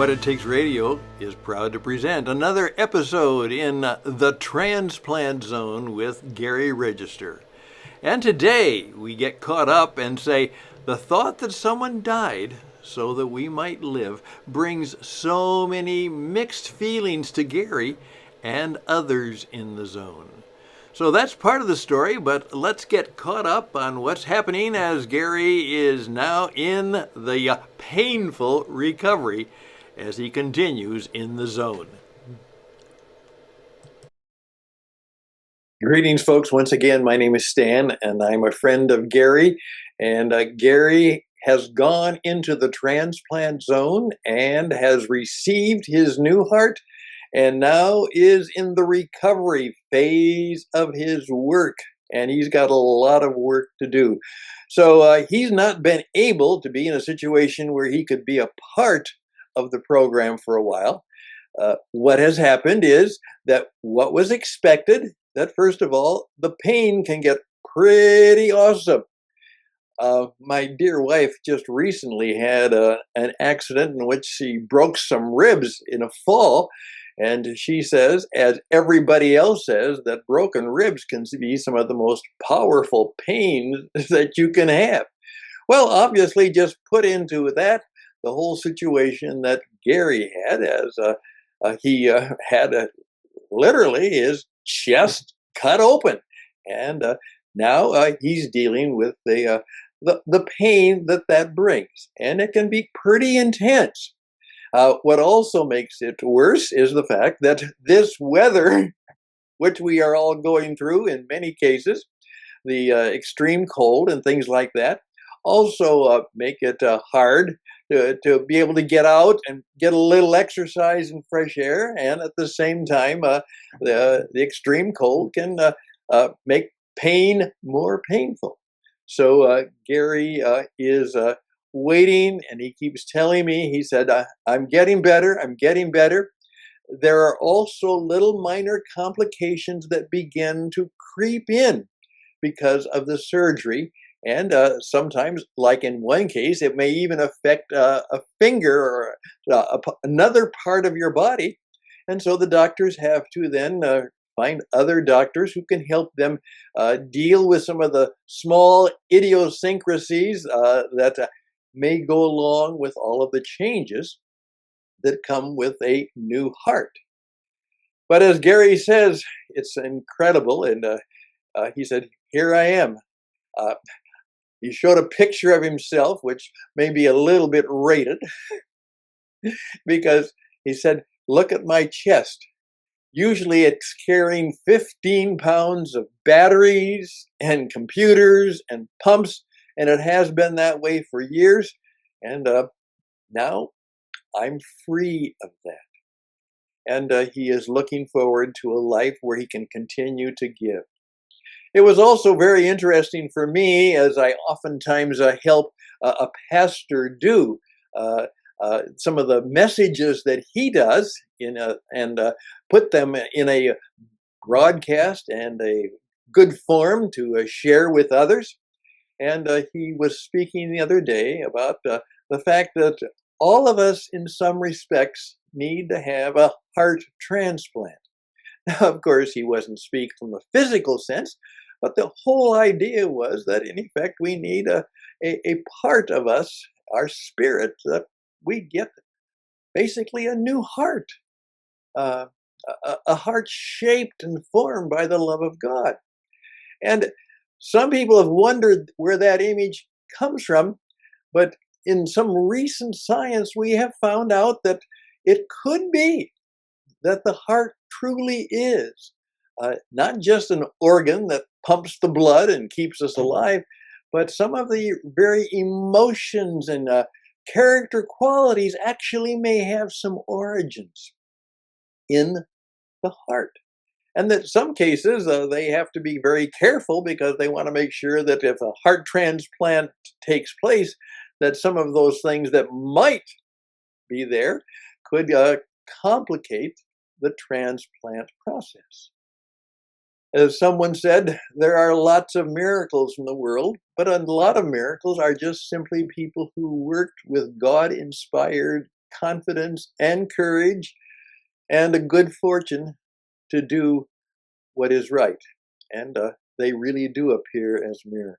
What It Takes Radio is proud to present another episode in the Transplant Zone with Gary Register. And today we get caught up and say, the thought that someone died so that we might live brings so many mixed feelings to Gary and others in the zone. So that's part of the story, but let's get caught up on what's happening as Gary is now in the painful recovery as he continues in the zone. Greetings, folks. Once again, my name is Stan, and I'm a friend of Gary. And Gary has gone into the transplant zone and has received his new heart, and now is in the recovery phase of his work, and he's got a lot of work to do. So he's not been able to be in a situation where he could be a part of the program for a while. What has happened is that what was expected, that first of all, the pain can get pretty awesome. My dear wife just recently had an accident in which she broke some ribs in a fall. And she says, as everybody else says, that broken ribs can be some of the most powerful pains that you can have. Well, obviously, just put into that the whole situation that Gary had, as he had literally his chest cut open. And now he's dealing with the pain that brings. And it can be pretty intense. What also makes it worse is the fact that this weather, which we are all going through in many cases, the extreme cold and things like that, also make it hard to be able to get out and get a little exercise and fresh air. And at the same time, the extreme cold can make pain more painful. So Gary is waiting, and he keeps telling me, he said, I'm getting better, I'm getting better. There are also little minor complications that begin to creep in because of the surgery. And sometimes, like in one case, it may even affect a finger or another part of your body. And so the doctors have to then find other doctors who can help them deal with some of the small idiosyncrasies that may go along with all of the changes that come with a new heart. But as Gary says, it's incredible. And he said, here I am. He showed a picture of himself, which may be a little bit rated, because he said, look at my chest. Usually it's carrying 15 pounds of batteries and computers and pumps, and it has been that way for years. And now I'm free of that. And he is looking forward to a life where he can continue to give. It was also very interesting for me, as I oftentimes help a pastor do some of the messages that he does and put them in a broadcast and a good form to share with others. And he was speaking the other day about the fact that all of us, in some respects, need to have a heart transplant. Now, of course, he wasn't speaking from a physical sense, but the whole idea was that, in effect, we need a part of us, our spirit, that we get basically a new heart, a heart shaped and formed by the love of God. And some people have wondered where that image comes from, but in some recent science, we have found out that it could be that the heart truly is not just an organ that pumps the blood and keeps us alive, but some of the very emotions and character qualities actually may have some origins in the heart. And that some cases they have to be very careful because they want to make sure that if a heart transplant takes place, that some of those things that might be there could complicate the transplant process. As someone said, there are lots of miracles in the world, but a lot of miracles are just simply people who worked with God-inspired confidence and courage and a good fortune to do what is right. And they really do appear as miracles.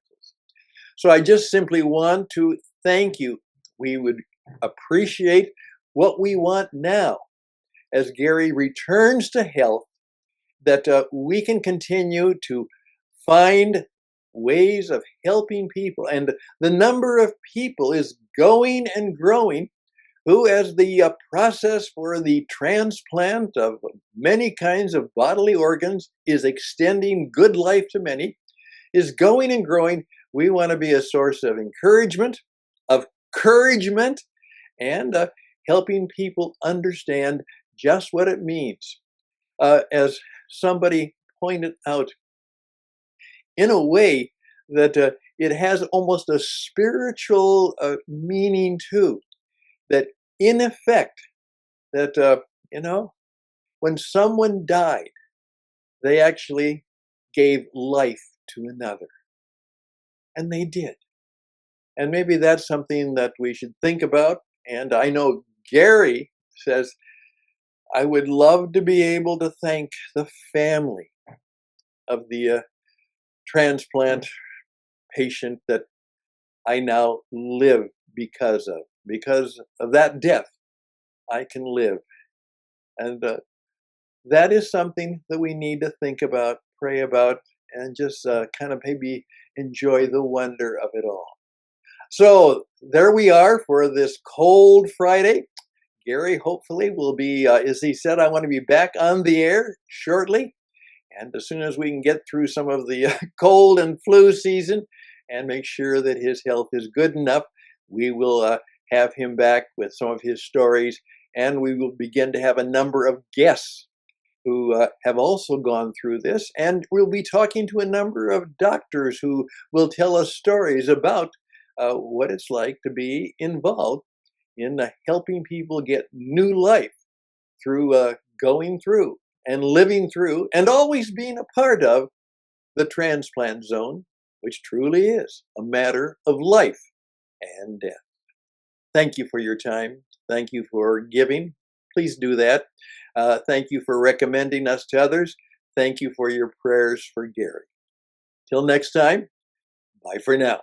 So I just simply want to thank you. We would appreciate what we want now as Gary returns to health, that we can continue to find ways of helping people. And the number of people is going and growing who, as the process for the transplant of many kinds of bodily organs is extending good life to many, is going and growing. We want to be a source of encouragement, of encouragement, and helping people understand just what it means. As somebody pointed out, in a way that it has almost a spiritual meaning too, that in effect, that, when someone died, they actually gave life to another. And they did. And maybe that's something that we should think about. And I know Gary says, I would love to be able to thank the family of the transplant patient that I now live because of. Because of that death, I can live. And that is something that we need to think about, pray about, and just kind of maybe enjoy the wonder of it all. So there we are for this cold Friday. Gary hopefully will be, as he said, I want to be back on the air shortly. And as soon as we can get through some of the cold and flu season and make sure that his health is good enough, we will have him back with some of his stories. And we will begin to have a number of guests who have also gone through this. And we'll be talking to a number of doctors who will tell us stories about what it's like to be involved in helping people get new life through going through and living through and always being a part of the transplant zone, which truly is a matter of life and death. Thank you for your time. Thank you for giving. Please do that. Thank you for recommending us to others. Thank you for your prayers for Gary. Till next time, bye for now.